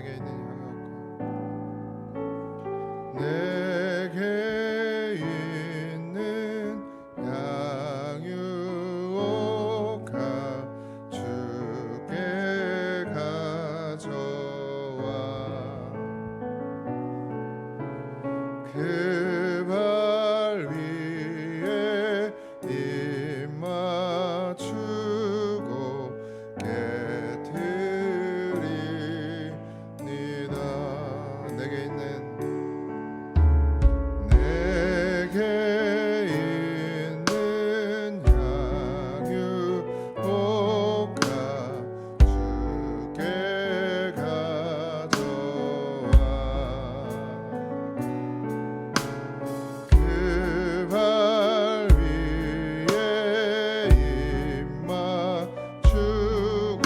내게 있는 양육과 내게 있는 양육과 주께 가져와 그 발 위에 입 맞추고 깨트리니다. 내게 있는 양육복과 주께 가져와 그 발 위에 입 맞추고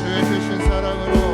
주의 크신 사랑으로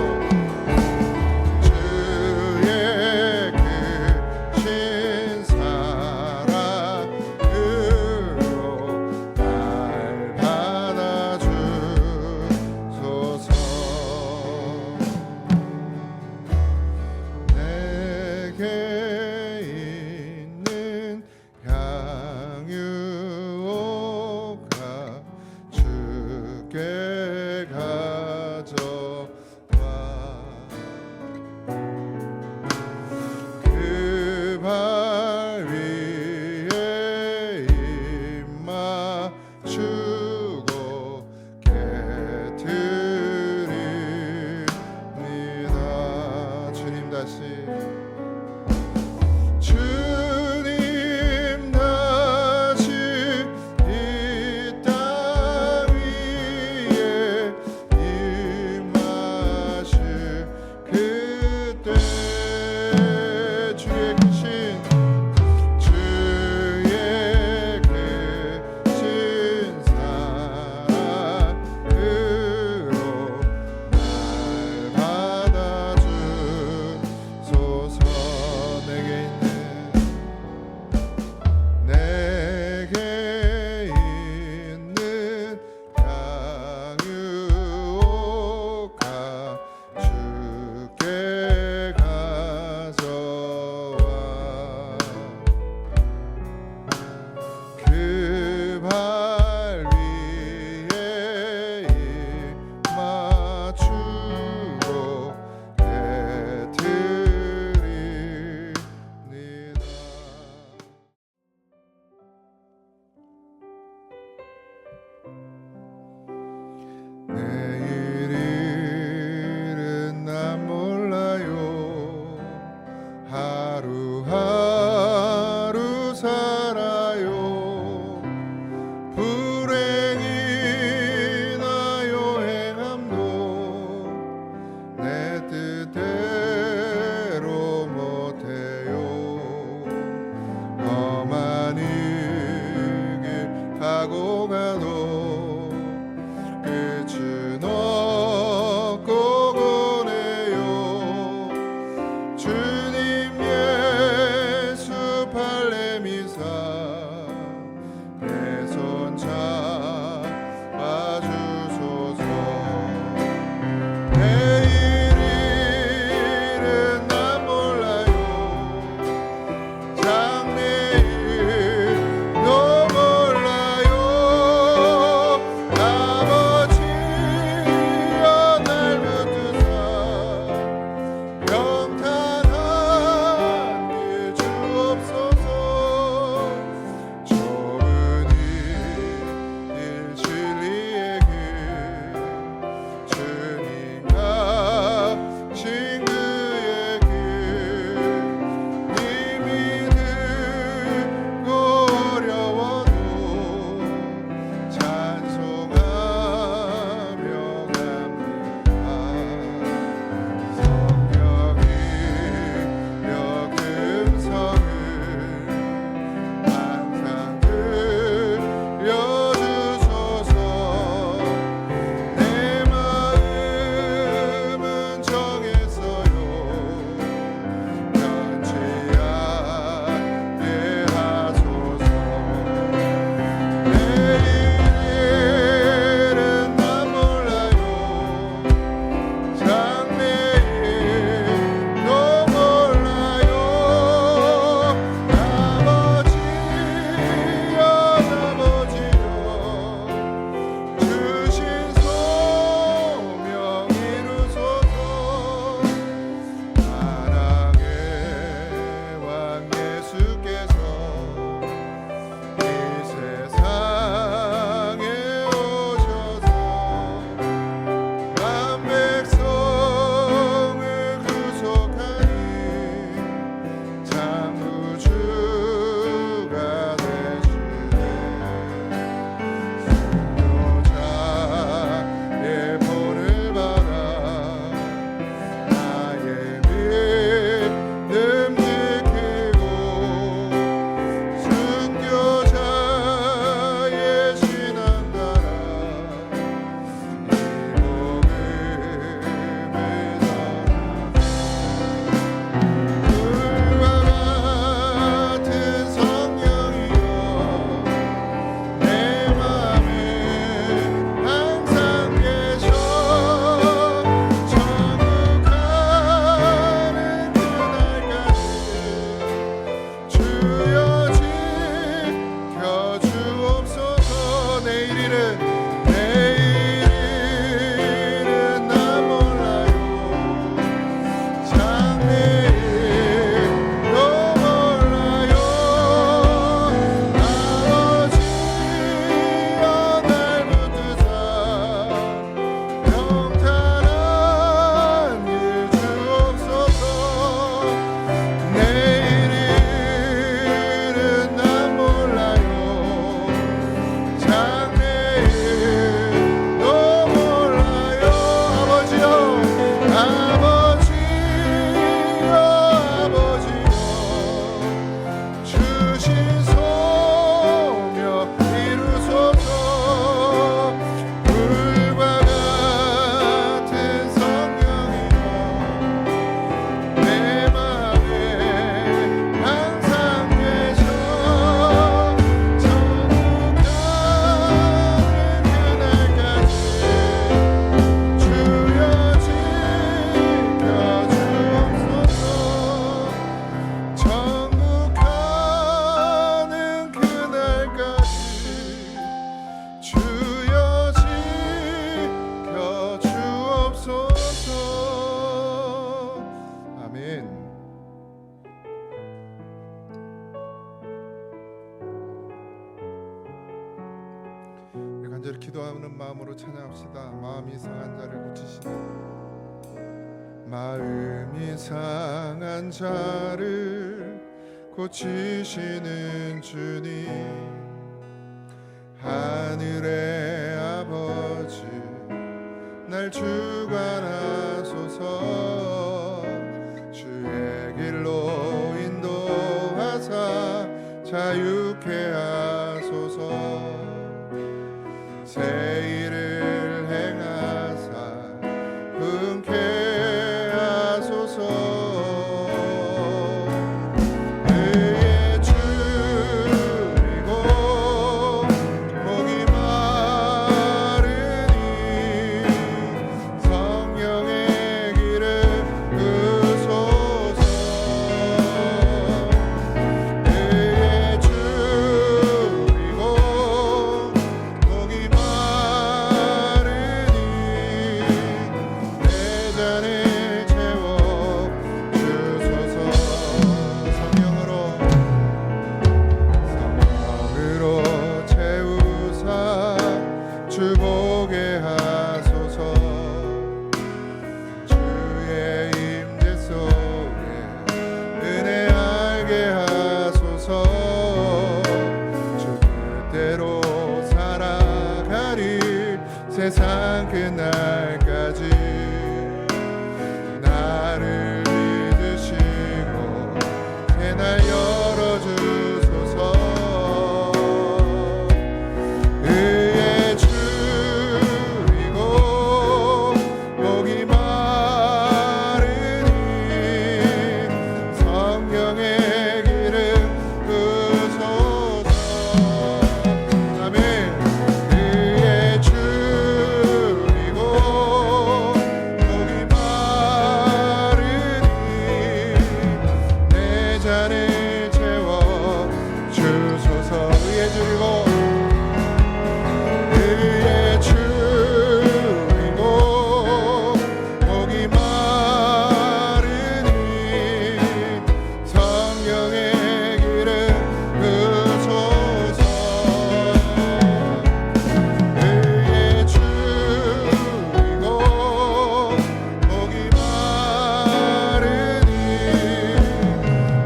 간절히 기도하는 마음으로 찬양합시다. 마음이 상한 자를 고치시는, 마음이 상한 자를 고치시는 주님, 하늘의 아버지 날 주관하소서. 주의 길로 인도하사 자유케 하소서. 새 일을 행하사 흔쾌 하소서. 의에 줄이고 목이 마르니 성령의 길을 으소서. 의에 줄이고 목이 마르니 내 잔을 채워 주소서. 성령으로 채우사 주 보게 하소서. 주의 임재 속에 은혜 알게 하소서. 주 뜻대로 살아가리 세상 끝날까지. 나를 믿으시고 새날 열어주소서. 의에 줄이고 목이 마르니 성령의 길을 으소서. 아멘. 의에 줄이고 목이 마르니 내 잔을 채워 주소서. 의에 줄이고 의에 줄이고 목이 마르니 성령의 길을 으소서. 의에 줄이고 목이 마르니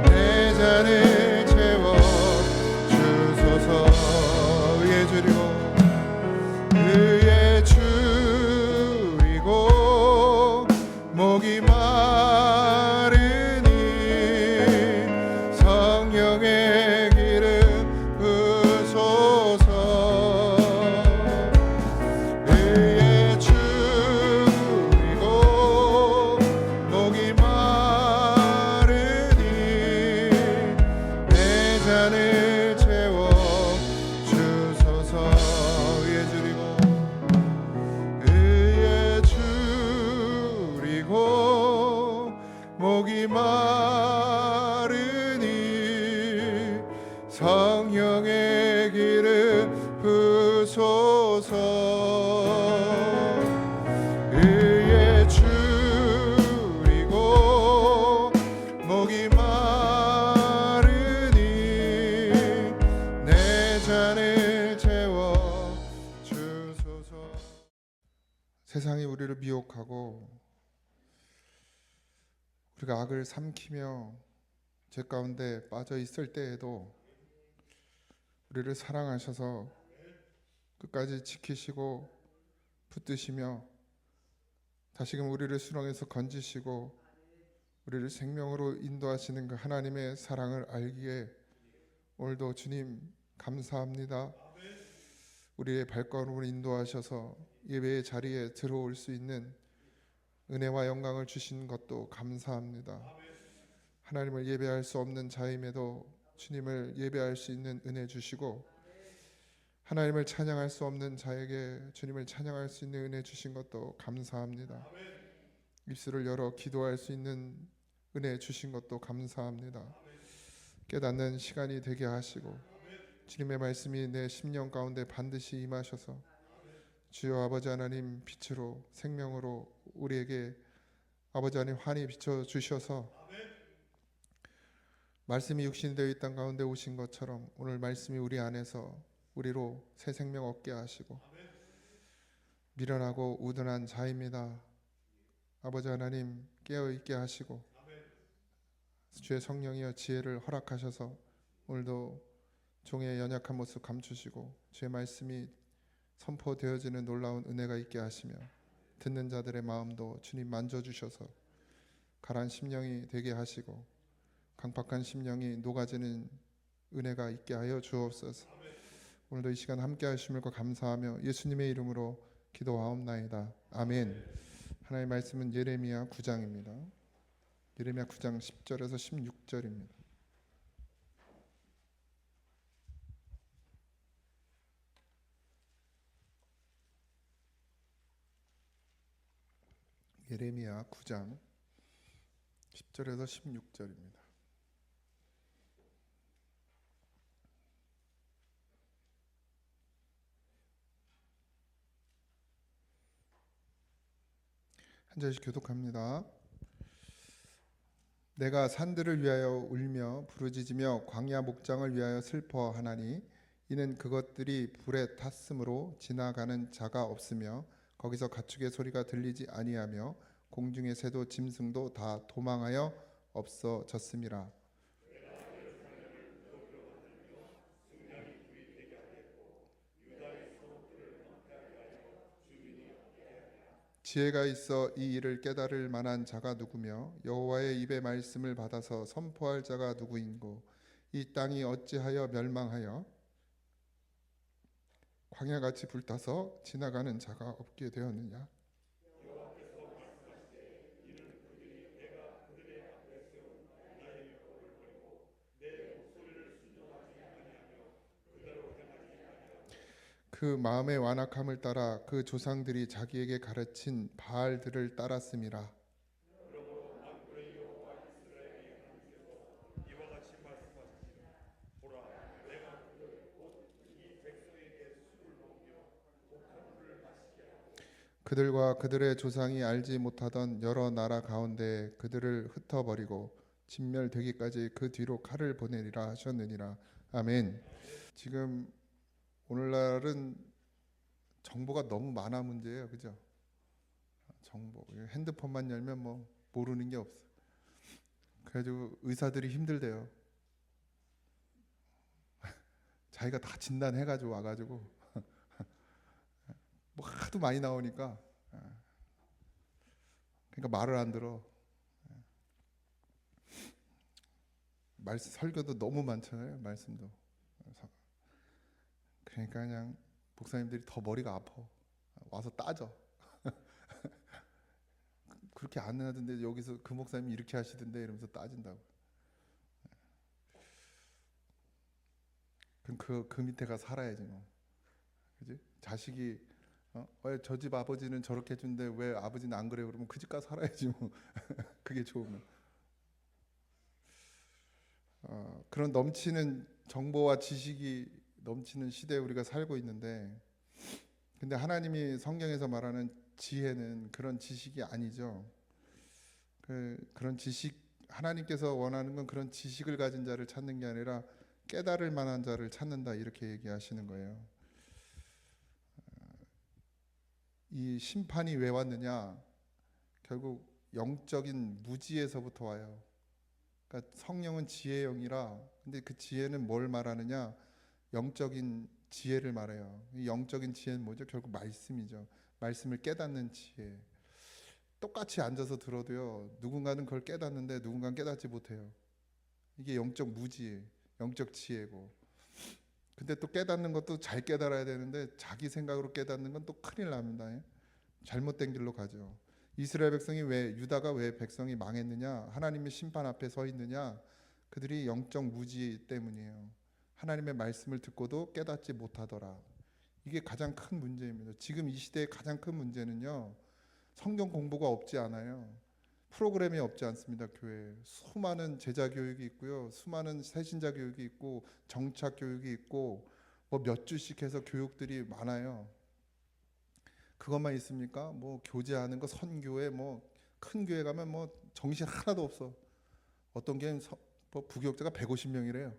내 잔을 채워 주소서. 의에 줄이고 의에 줄이고 목이 마르니 성령의 길을 으소서. 의에 줄이고 목이 마르니 내 잔을 채워 주소서. 의에 줄이고 의에 줄이고 목이 마르니 성령의 길을 부소서. 의에 줄이고 목이 마르니 내 잔을 채워 주소서. 세상이 우리를 미혹하고 우리가 악을 삼키며 죄 가운데 빠져 있을 때에도 우리를 사랑하셔서 끝까지 지키시고 붙드시며 다시금 우리를 수렁에서 건지시고 우리를 생명으로 인도하시는 그 하나님의 사랑을 알기에 오늘도 주님 감사합니다. 우리의 발걸음을 인도하셔서 예배의 자리에 들어올 수 있는 은혜와 영광을 주신 것도 감사합니다. 하나님을 예배할 수 없는 자임에도 주님을 예배할 수 있는 은혜 주시고 하나님을 찬양할 수 없는 자에게 주님을 찬양할 수 있는 은혜 주신 것도 감사합니다. 입술을 열어 기도할 수 있는 은혜 주신 것도 감사합니다. 깨닫는 시간이 되게 하시고 주님의 말씀이 내 심령 가운데 반드시 임하셔서 주여 아버지 하나님 빛으로 생명으로 우리에게 아버지 하나님 환히 비춰주셔서 말씀이 육신되어 이 땅 가운데 오신 것처럼 오늘 말씀이 우리 안에서 우리로 새 생명 얻게 하시고 미련하고 우둔한 자입니다. 아버지 하나님 깨어있게 하시고 주의 성령이여 지혜를 허락하셔서 오늘도 종의 연약한 모습 감추시고 주의 말씀이 선포되어지는 놀라운 은혜가 있게 하시며 듣는 자들의 마음도 주님 만져주셔서 가라앉은 심령이 되게 하시고 강팍한 심령이 녹아지는 은혜가 있게 하여 주옵소서. 오늘도 이 시간 함께 하심을 감사하며 예수님의 이름으로 기도하옵나이다. 아멘. 하나님의 말씀은 예레미야 9장입니다. 예레미야 9장 10절에서 16절입니다. 예레미야 9장 10절에서 16절입니다. 한 절씩 교독합니다. 내가 산들을 위하여 울며 부르짖으며 광야 목장을 위하여 슬퍼하나니 이는 그것들이 불에 탔으므로 지나가는 자가 없으며 거기서 가축의 소리가 들리지 아니하며 공중의 새도 짐승도 다 도망하여 없어졌음이라. 지혜가 있어 이 일을 깨달을 만한 자가 누구며 여호와의 입의 말씀을 받아서 선포할 자가 누구인고 이 땅이 어찌하여 멸망하여 광야같이 불타서 지나가는 자가 없게 되었느냐. 그 마음의 완악함을 따라 그 조상들이 자기에게 가르친 바알들을 따랐음이라. 그들과 그들의 조상이 알지 못하던 여러 나라 가운데 그들을 흩어버리고 진멸되기까지 그 뒤로 칼을 보내리라 하셨느니라. 아멘. 지금 오늘날은 정보가 너무 많아 문제예요, 그죠? 정보, 핸드폰만 열면 뭐 모르는 게 없어. 그래가지고 의사들이 힘들대요. 자기가 다 진단해가지고 와가지고 뭐 하도 많이 나오니까 그러니까 말을 안 들어. 말씀 설교도 너무 많잖아요, 말씀도. 그러니까 그냥 목사님들이 더 머리가 아파. 와서 따져. 그렇게 안 하던데 여기서 그 목사님이 이렇게 하시던데 이러면서 따진다고. 그럼 그 밑에가 살아야지 뭐. 그지? 자식이 왜 저 집 아버지는 저렇게 해준데 왜 아버지는 안 그래요? 그러면 그 집 가서 살아야지 뭐. 그게 좋으면. 그런 넘치는 정보와 지식이 넘치는 시대에 우리가 살고 있는데, 근데 하나님이 성경에서 말하는 지혜는 그런 지식이 아니죠. 그런 지식, 하나님께서 원하는 건 그런 지식을 가진 자를 찾는 게 아니라 깨달을 만한 자를 찾는다, 이렇게 얘기하시는 거예요. 이 심판이 왜 왔느냐? 결국 영적인 무지에서부터 와요. 그러니까 성령은 지혜의 영이라, 근데 그 지혜는 뭘 말하느냐? 영적인 지혜를 말해요. 이 영적인 지혜는 뭐죠? 결국 말씀이죠. 말씀을 깨닫는 지혜. 똑같이 앉아서 들어도요, 누군가는 그걸 깨닫는데 누군가는 깨닫지 못해요. 이게 영적 무지예요. 영적 지혜고. 근데 또 깨닫는 것도 잘 깨달아야 되는데 자기 생각으로 깨닫는 건 또 큰일 납니다. 잘못된 길로 가죠. 이스라엘 백성이 왜, 유다가 왜 백성이 망했느냐? 하나님의 심판 앞에 서 있느냐? 그들이 영적 무지 때문이에요. 하나님의 말씀을 듣고도 깨닫지 못하더라. 이게 가장 큰 문제입니다. 지금 이 시대의 가장 큰 문제는요, 성경 공부가 없지 않아요. 프로그램이 없지 않습니다. 교회에 수많은 제자 교육이 있고요, 수많은 새신자 교육이 있고 정착 교육이 있고 뭐 몇 주씩 해서 교육들이 많아요. 그것만 있습니까? 뭐 교제하는 거, 선교회, 뭐 큰 교회 가면 뭐 정신 하나도 없어. 어떤 교회는 뭐 부교육자가 150명이래요.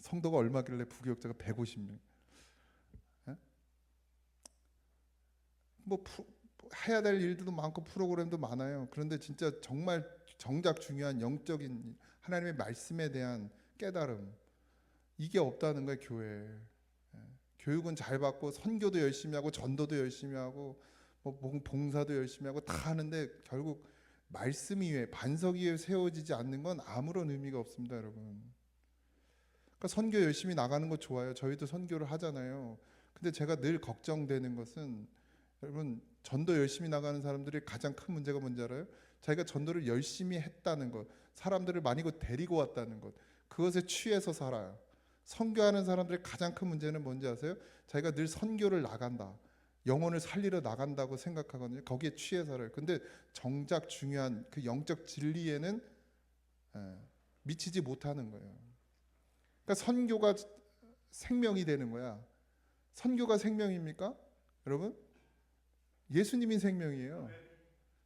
성도가 얼마길래 부교육자가 150명? 뭐 해야 될 일들도 많고 프로그램도 많아요. 그런데 진짜 정말 정작 중요한 영적인 하나님의 말씀에 대한 깨달음, 이게 없다는 거예요, 교회에. 교육은 잘 받고 선교도 열심히 하고 전도도 열심히 하고 뭐 봉사도 열심히 하고 다 하는데 결국 말씀 위에, 반석 위에 세워지지 않는 건 아무런 의미가 없습니다, 여러분. 그러니까 선교 열심히 나가는 거 좋아요. 저희도 선교를 하잖아요. 근데 제가 늘 걱정되는 것은, 여러분, 전도 열심히 나가는 사람들이 가장 큰 문제가 뭔지 알아요? 자기가 전도를 열심히 했다는 것, 사람들을 많이 데리고 왔다는 것, 그것에 취해서 살아요. 선교하는 사람들의 가장 큰 문제는 뭔지 아세요? 자기가 늘 선교를 나간다, 영혼을 살리러 나간다고 생각하거든요. 거기에 취해 살아요. 근데 정작 중요한 그 영적 진리에는 미치지 못하는 거예요. 그러니까 선교가 생명이 되는 거야. 선교가 생명입니까? 여러분? 예수님이 생명이에요.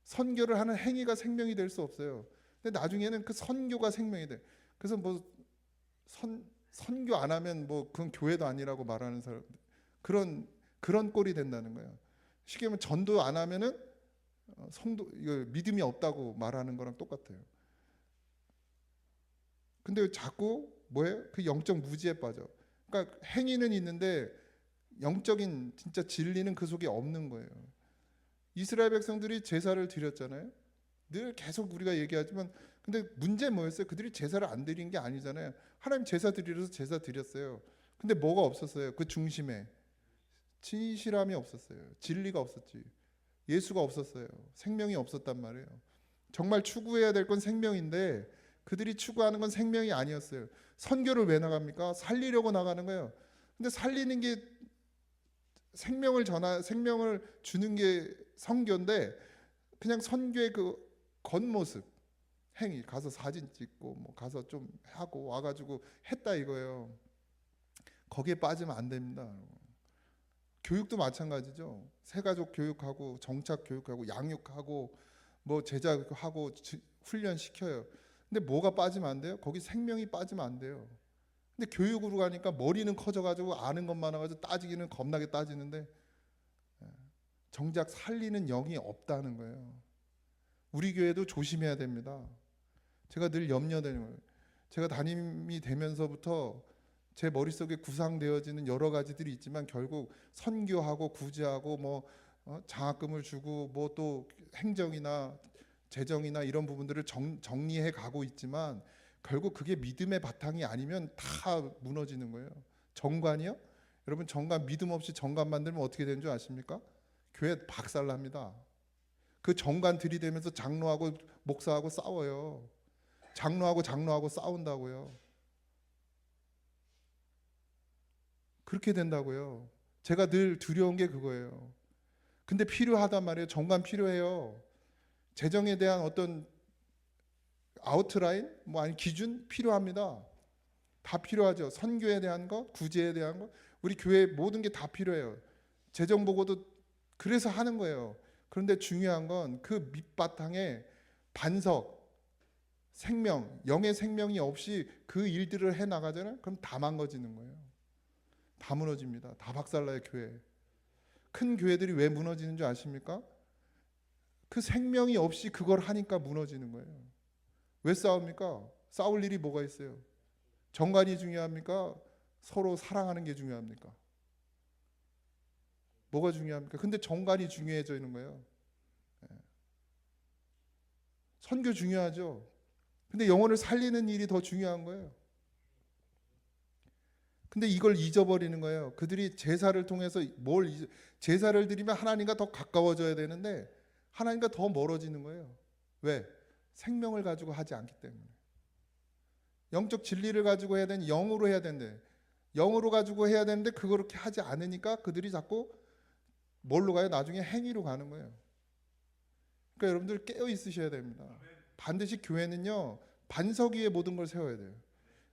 선교를 하는 행위가 생명이 될 수 없어요. 근데 나중에는 그 선교가 생명이 돼. 그래서 뭐 선교 안 하면 뭐 그건 교회도 아니라고 말하는 사람, 그런 꼴이 된다는 거예요. 쉽게 말하면 전도 안 하면은 성도 이거 믿음이 없다고 말하는 거랑 똑같아요. 근데 자꾸 뭐예요? 그 영적 무지에 빠져. 그러니까 행위는 있는데 영적인 진짜 진리는 그 속에 없는 거예요. 이스라엘 백성들이 제사를 드렸잖아요. 늘 계속 우리가 얘기하지만, 근데 문제 뭐였어요? 그들이 제사를 안 드린 게 아니잖아요. 하나님 제사 드리려서 제사 드렸어요. 근데 뭐가 없었어요? 그 중심에 진실함이 없었어요. 진리가 없었지. 예수가 없었어요. 생명이 없었단 말이에요. 정말 추구해야 될 건 생명인데 그들이 추구하는 건 생명이 아니었어요. 선교를 왜 나갑니까? 살리려고 나가는 거예요. 근데 살리는 게 생명을 주는 게 선교인데, 그냥 선교의 그 겉모습, 행위, 가서 사진 찍고 뭐 가서 좀 하고 와가지고 했다 이거예요. 거기에 빠지면 안 됩니다. 교육도 마찬가지죠. 새가족 교육하고 정착 교육하고 양육하고 뭐 제자하고 훈련 시켜요. 근데 뭐가 빠지면 안 돼요? 거기 생명이 빠지면 안 돼요. 근데 교육으로 가니까 머리는 커져가지고 아는 것만 와가지고 따지기는 겁나게 따지는데 정작 살리는 영이 없다는 거예요. 우리 교회도 조심해야 됩니다. 제가 늘 염려되는 거예요. 제가 담임이 되면서부터 제 머릿속에 구상되어지는 여러 가지들이 있지만 결국 선교하고 구제하고 뭐 장학금을 주고 뭐 또 행정이나 재정이나 이런 부분들을 정리해 가고 있지만 결국 그게 믿음의 바탕이 아니면 다 무너지는 거예요. 정관이요? 여러분, 정관, 믿음 없이 정관 만들면 어떻게 되는 줄 아십니까? 교회 박살납니다. 그 정관 들이대면서 장로하고 목사하고 싸워요. 장로하고 싸운다고요. 그렇게 된다고요. 제가 늘 두려운 게 그거예요. 근데 필요하단 말이에요. 정관 필요해요. 재정에 대한 어떤 아웃라인, 뭐 아니 기준 필요합니다. 다 필요하죠. 선교에 대한 것, 구제에 대한 것, 우리 교회 모든 게 다 필요해요. 재정 보고도 그래서 하는 거예요. 그런데 중요한 건 그 밑바탕에 반석, 생명, 영의 생명이 없이 그 일들을 해 나가잖아요. 그럼 다 망가지는 거예요. 다 무너집니다. 다 박살나요, 교회. 큰 교회들이 왜 무너지는 줄 아십니까? 그 생명이 없이 그걸 하니까 무너지는 거예요. 왜 싸웁니까? 싸울 일이 뭐가 있어요? 정관이 중요합니까? 서로 사랑하는 게 중요합니까? 뭐가 중요합니까? 근데 정관이 중요해지는 거예요. 선교 중요하죠. 근데 영혼을 살리는 일이 더 중요한 거예요. 근데 이걸 잊어버리는 거예요. 그들이 제사를 통해서 제사를 드리면 하나님과 더 가까워져야 되는데 하나님과 더 멀어지는 거예요. 왜? 생명을 가지고 하지 않기 때문에. 영적 진리를 가지고 해야 되는, 영으로 해야 되는데, 영으로 가지고 해야 되는데 그렇게 하지 않으니까 그들이 자꾸 뭘로 가요? 나중에 행위로 가는 거예요. 그러니까 여러분들 깨어 있으셔야 됩니다. 반드시 교회는요, 반석 위에 모든 걸 세워야 돼요.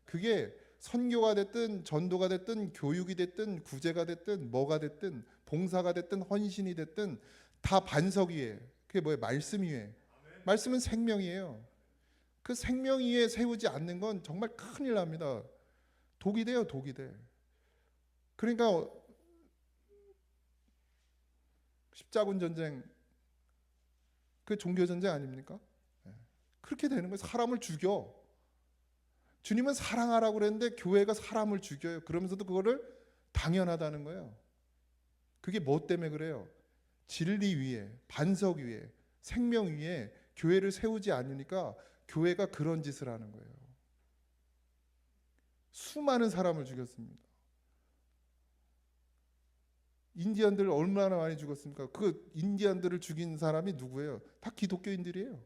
그게 선교가 됐든 전도가 됐든 교육이 됐든 구제가 됐든 뭐가 됐든 봉사가 됐든 헌신이 됐든 다 반석 위에, 그게 뭐예요? 말씀 위에. 말씀은 생명이에요. 그 생명 위에 세우지 않는 건 정말 큰일 납니다. 독이 돼요, 독이 돼. 그러니까 십자군 전쟁, 그 종교 전쟁 아닙니까? 그렇게 되는 거예요. 사람을 죽여. 주님은 사랑하라고 그랬는데 교회가 사람을 죽여요. 그러면서도 그거를 당연하다는 거예요. 그게 뭐 때문에 그래요? 진리 위에, 반석 위에, 생명 위에 교회를 세우지 않으니까 교회가 그런 짓을 하는 거예요. 수많은 사람을 죽였습니다. 인디언들 얼마나 많이 죽었습니까? 그 인디언들을 죽인 사람이 누구예요? 다 기독교인들이에요.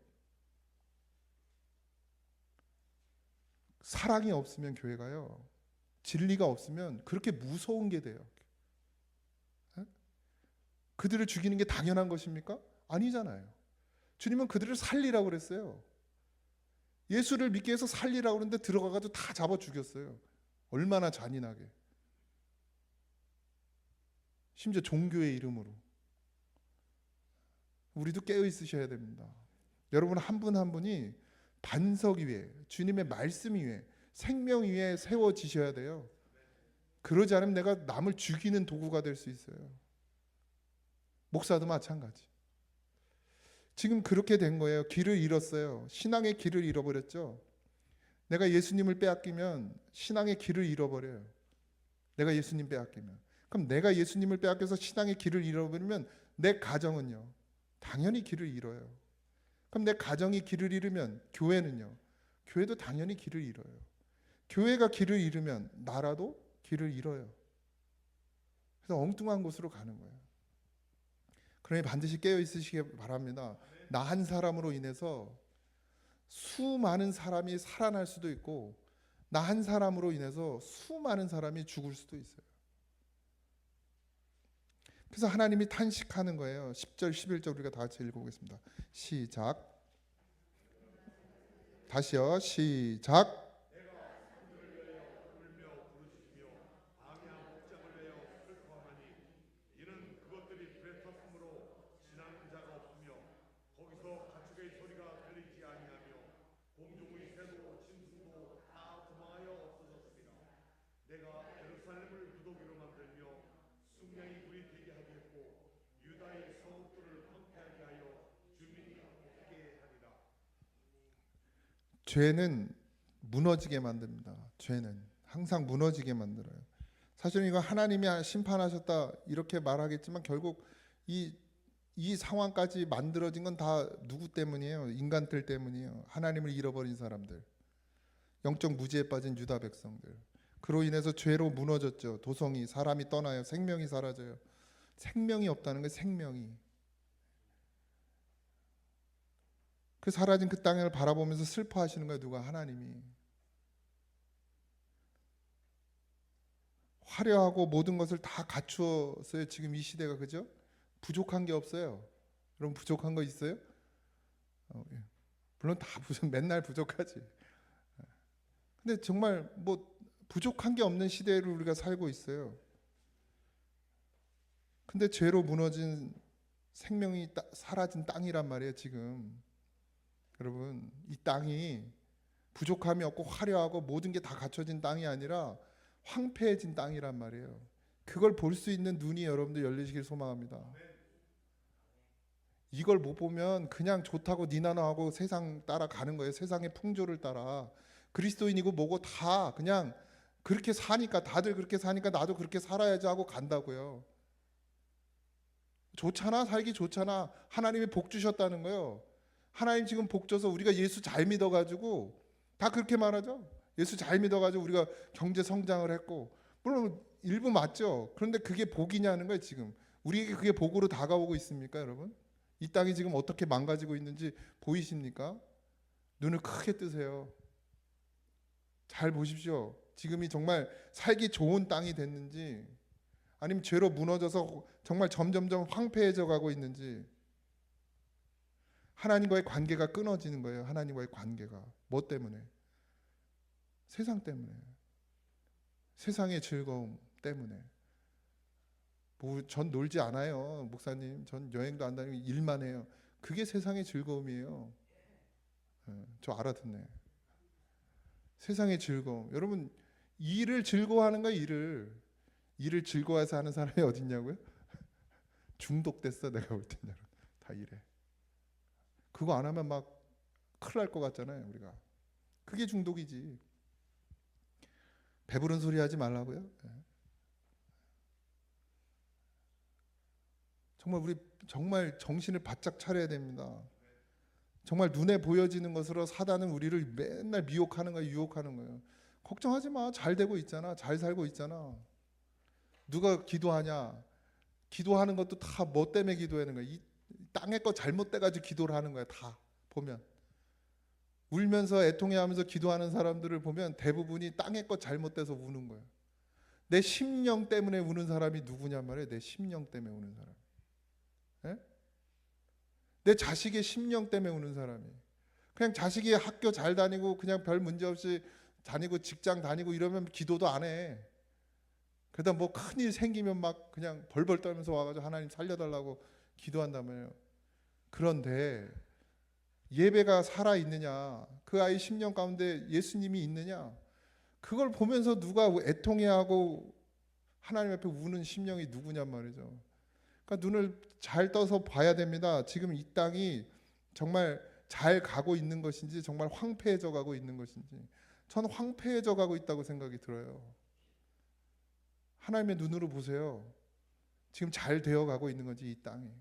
사랑이 없으면 교회가요, 진리가 없으면 그렇게 무서운 게 돼요. 그들을 죽이는 게 당연한 것입니까? 아니잖아요. 주님은 그들을 살리라고 그랬어요. 예수를 믿기 위해서 살리라고 그랬는데 들어가가지고 다 잡아 죽였어요. 얼마나 잔인하게. 심지어 종교의 이름으로. 우리도 깨어 있으셔야 됩니다. 여러분 한 분 한 분이 반석 위에, 주님의 말씀 위에, 생명 위에 세워지셔야 돼요. 그러지 않으면 내가 남을 죽이는 도구가 될 수 있어요. 목사도 마찬가지. 지금 그렇게 된 거예요. 길을 잃었어요. 신앙의 길을 잃어버렸죠. 내가 예수님을 빼앗기면 신앙의 길을 잃어버려요. 내가 예수님 빼앗기면. 그럼 내가 예수님을 빼앗겨서 신앙의 길을 잃어버리면 내 가정은요, 당연히 길을 잃어요. 그럼 내 가정이 길을 잃으면 교회는요, 교회도 당연히 길을 잃어요. 교회가 길을 잃으면 나라도 길을 잃어요. 그래서 엉뚱한 곳으로 가는 거예요. 그러니 반드시 깨어 있으시기 바랍니다. 나 한 사람으로 인해서 수많은 사람이 살아날 수도 있고, 나 한 사람으로 인해서 수많은 사람이 죽을 수도 있어요. 그래서 하나님이 탄식하는 거예요. 10절 11절 우리가 다 같이 읽어보겠습니다. 시작. 다시요. 시작. 죄는 무너지게 만듭니다. 죄는 항상 무너지게 만들어요. 사실은 이거 하나님이 심판하셨다 이렇게 말하겠지만 결국 이 상황까지 만들어진 건 다 누구 때문이에요? 인간들 때문이에요. 하나님을 잃어버린 사람들, 영적 무지에 빠진 유다 백성들. 그로 인해서 죄로 무너졌죠. 도성이, 사람이 떠나요. 생명이 사라져요. 생명이 없다는 게 생명이. 그 사라진 그 땅을 바라보면서 슬퍼하시는 거예요. 누가? 하나님이. 화려하고 모든 것을 다 갖추었어요. 지금 이 시대가, 그죠? 부족한 게 없어요. 여러분 부족한 거 있어요? 예. 물론 다 맨날 부족하지. 근데 정말 뭐 부족한 게 없는 시대를 우리가 살고 있어요. 근데 죄로 무너진 생명이 사라진 땅이란 말이에요. 지금 여러분, 이 땅이 부족함이 없고 화려하고 모든 게 다 갖춰진 땅이 아니라 황폐해진 땅이란 말이에요. 그걸 볼 수 있는 눈이 여러분들 열리시길 소망합니다. 이걸 못 보면 그냥 좋다고 니나노하고 세상 따라가는 거예요. 세상의 풍조를 따라. 그리스도인이고 뭐고 다 그냥 그렇게 사니까, 다들 그렇게 사니까 나도 그렇게 살아야지 하고 간다고요. 좋잖아, 살기 좋잖아. 하나님이 복 주셨다는 거예요. 하나님 지금 복 줘서 우리가 예수 잘 믿어가지고 다 그렇게 말하죠. 예수 잘 믿어가지고 우리가 경제 성장을 했고, 물론 일부 맞죠. 그런데 그게 복이냐는 거예요. 지금 우리에게 그게 복으로 다가오고 있습니까, 여러분? 이 땅이 지금 어떻게 망가지고 있는지 보이십니까? 눈을 크게 뜨세요. 잘 보십시오. 지금이 정말 살기 좋은 땅이 됐는지, 아니면 죄로 무너져서 정말 점점점 황폐해져 가고 있는지. 하나님과의 관계가 끊어지는 거예요. 하나님과의 관계가. 뭐 때문에? 세상 때문에. 세상의 즐거움 때문에. 전 놀지 않아요, 목사님. 전 여행도 안 다니고 일만 해요. 그게 세상의 즐거움이에요. 저 알아듣네. 세상의 즐거움. 여러분, 일을 즐거워하는 거예요. 일을 즐거워해서 하는 사람이 어딨냐고요? 중독됐어. 내가 볼 때는 다 이래. 그거 안 하면 막 큰일 날 것 같잖아요. 우리가 그게 중독이지. 배부른 소리 하지 말라고요. 정말 우리 정말 정신을 바짝 차려야 됩니다. 정말 눈에 보여지는 것으로 사단은 우리를 맨날 미혹하는 거예요. 유혹하는 거예요. 걱정하지 마. 잘 되고 있잖아. 잘 살고 있잖아. 누가 기도하냐? 기도하는 것도 다 뭐 때문에 기도하는 거야? 이 땅의 거 잘못돼가지고 기도를 하는 거야. 다 보면 울면서 애통해하면서 기도하는 사람들을 보면 대부분이 땅의 거 잘못돼서 우는 거야. 내 심령 때문에 우는 사람이 누구냐 말이에요. 내 심령 때문에 우는 사람. 예? 내 자식의 심령 때문에 우는 사람이. 그냥 자식이 학교 잘 다니고 그냥 별 문제 없이 다니고 직장 다니고 이러면 기도도 안 해. 그러다 뭐 큰일 생기면 막 그냥 벌벌 떨면서 와가지고 하나님 살려달라고 기도한단 말이에요. 그런데 예배가 살아있느냐, 그 아이 심령 가운데 예수님이 있느냐, 그걸 보면서 누가 애통해하고 하나님 앞에 우는 심령이 누구냔 말이죠. 그러니까 눈을 잘 떠서 봐야 됩니다. 지금 이 땅이 정말 잘 가고 있는 것인지 정말 황폐해져 가고 있는 것인지. 저는 황폐해져 가고 있다고 생각이 들어요. 하나님의 눈으로 보세요. 지금 잘 되어 가고 있는 건지 이 땅이.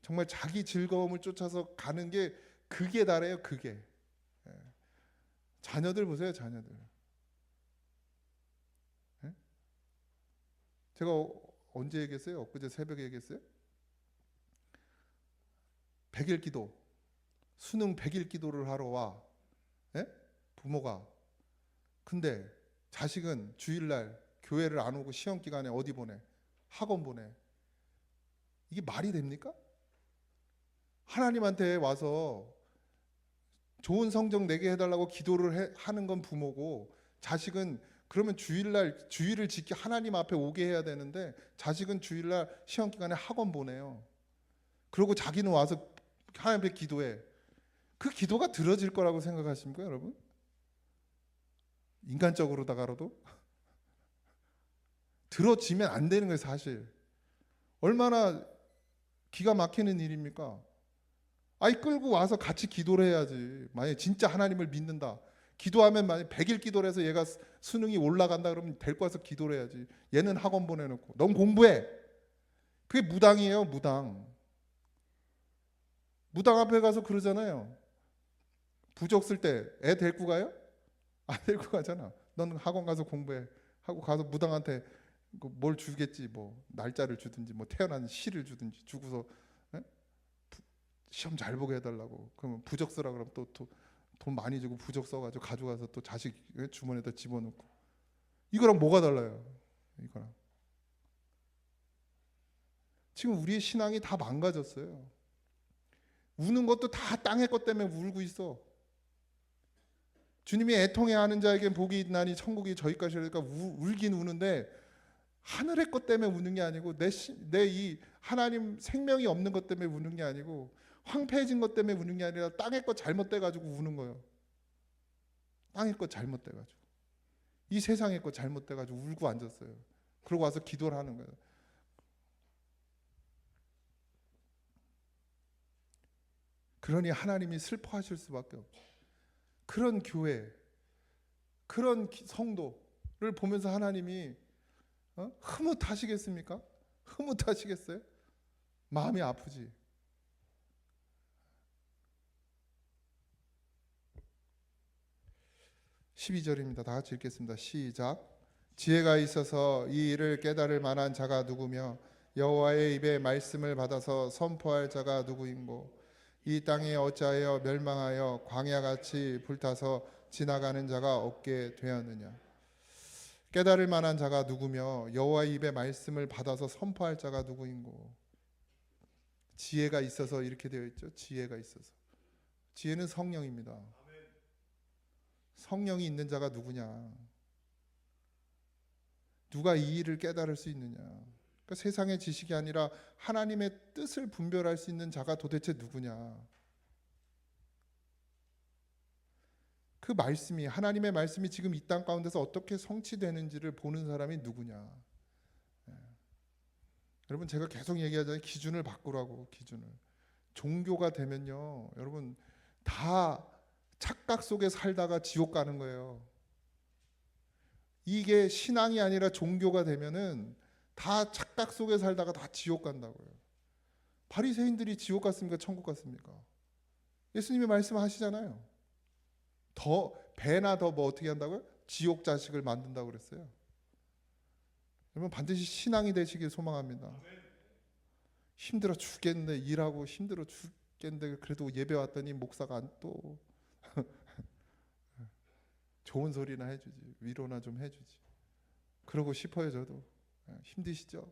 정말 자기 즐거움을 쫓아서 가는 게 그게 다래요. 그게. 자녀들 보세요. 자녀들. 제가 언제 얘기했어요? 엊그제 새벽에 얘기했어요? 100일 기도. 수능 100일 기도를 하러 와. 부모가. 근데 자식은 주일날 교회를 안 오고 시험 기간에 어디 보내? 학원 보내. 이게 말이 됩니까? 하나님한테 와서 좋은 성적 내게 해달라고 기도를 하는 건 부모고, 자식은 그러면 주일날 주일을 지키 하나님 앞에 오게 해야 되는데 자식은 주일날 시험 기간에 학원 보내요. 그리고 자기는 와서 하나님 앞에 기도해. 그 기도가 들어질 거라고 생각하십니까, 여러분? 인간적으로다가라도 들어지면 안 되는 거예요, 사실. 얼마나 기가 막히는 일입니까? 아이 끌고 와서 같이 기도를 해야지. 만약에 진짜 하나님을 믿는다. 기도하면 만약에 100일 기도를 해서 얘가 수능이 올라간다 그러면 데리고 와서 기도를 해야지. 얘는 학원 보내놓고 넌 공부해. 그게 무당이에요, 무당. 무당 앞에 가서 그러잖아요. 부적 쓸 때 애 데리고 가요? 안 데리고 가잖아. 넌 학원 가서 공부해 하고 가서 무당한테 뭘 주겠지. 뭐 날짜를 주든지 뭐 태어난 시를 주든지 주고서 시험 잘 보게 해달라고. 그러면 부적 쓰라 그러면 또 돈 많이 주고 부적 써가지고 가져가서 또 자식 주머니에다 집어넣고. 이거랑 뭐가 달라요? 이거랑. 지금 우리의 신앙이 다 망가졌어요. 우는 것도 다 땅의 것 때문에 울고 있어. 주님이 애통해하는 자에겐 복이 있나니 천국이 저희까지 그러니까 울긴 우는데 하늘의 것 때문에 우는 게 아니고 내 이 하나님 생명이 없는 것 때문에 우는 게 아니고 황폐해진 것 때문에 우는 게 아니라 땅의 것 잘못돼가지고 우는 거예요. 땅의 것 잘못돼가지고 이 세상의 것 잘못돼가지고 울고 앉았어요. 그러고 와서 기도를 하는 거예요. 그러니 하나님이 슬퍼하실 수밖에 없죠. 그런 교회, 그런 성도를 보면서 하나님이 흐뭇하시겠습니까? 흐뭇하시겠어요? 마음이 아프지. 12절입니다. 다 같이 읽겠습니다. 시작. 지혜가 있어서 이 일을 깨달을 만한 자가 누구며 여호와의 입에 말씀을 받아서 선포할 자가 누구인고 이 땅에 어찌하여 멸망하여 광야같이 불타서 지나가는 자가 없게 되었느냐. 깨달을 만한 자가 누구며 여호와의 입에 말씀을 받아서 선포할 자가 누구인고. 지혜가 있어서 이렇게 되어 있죠. 지혜가 있어서. 지혜는 성령입니다. 성령이 있는 자가 누구냐? 누가 이 일을 깨달을 수 있느냐? 그러니까 세상의 지식이 아니라 하나님의 뜻을 분별할 수 있는 자가 도대체 누구냐? 그 말씀이, 하나님의 말씀이 지금 이 땅 가운데서 어떻게 성취되는지를 보는 사람이 누구냐? 여러분 제가 계속 얘기하잖아요. 기준을 바꾸라고. 기준을. 종교가 되면요, 여러분 다 착각 속에 살다가 지옥 가는 거예요. 이게 신앙이 아니라 종교가 되면은 다 착각 속에 살다가 다 지옥 간다고요. 바리새인들이 지옥 갔습니까? 천국 갔습니까? 예수님이 말씀하시잖아요. 더 배나 더 뭐 어떻게 한다고요? 지옥 자식을 만든다고 그랬어요. 여러분 반드시 신앙이 되시길 소망합니다. 힘들어 죽겠는데, 일하고 힘들어 죽겠는데 그래도 예배 왔더니 목사가 또 좋은 소리나 해주지, 위로나 좀 해주지. 그러고 싶어요. 저도. 힘드시죠?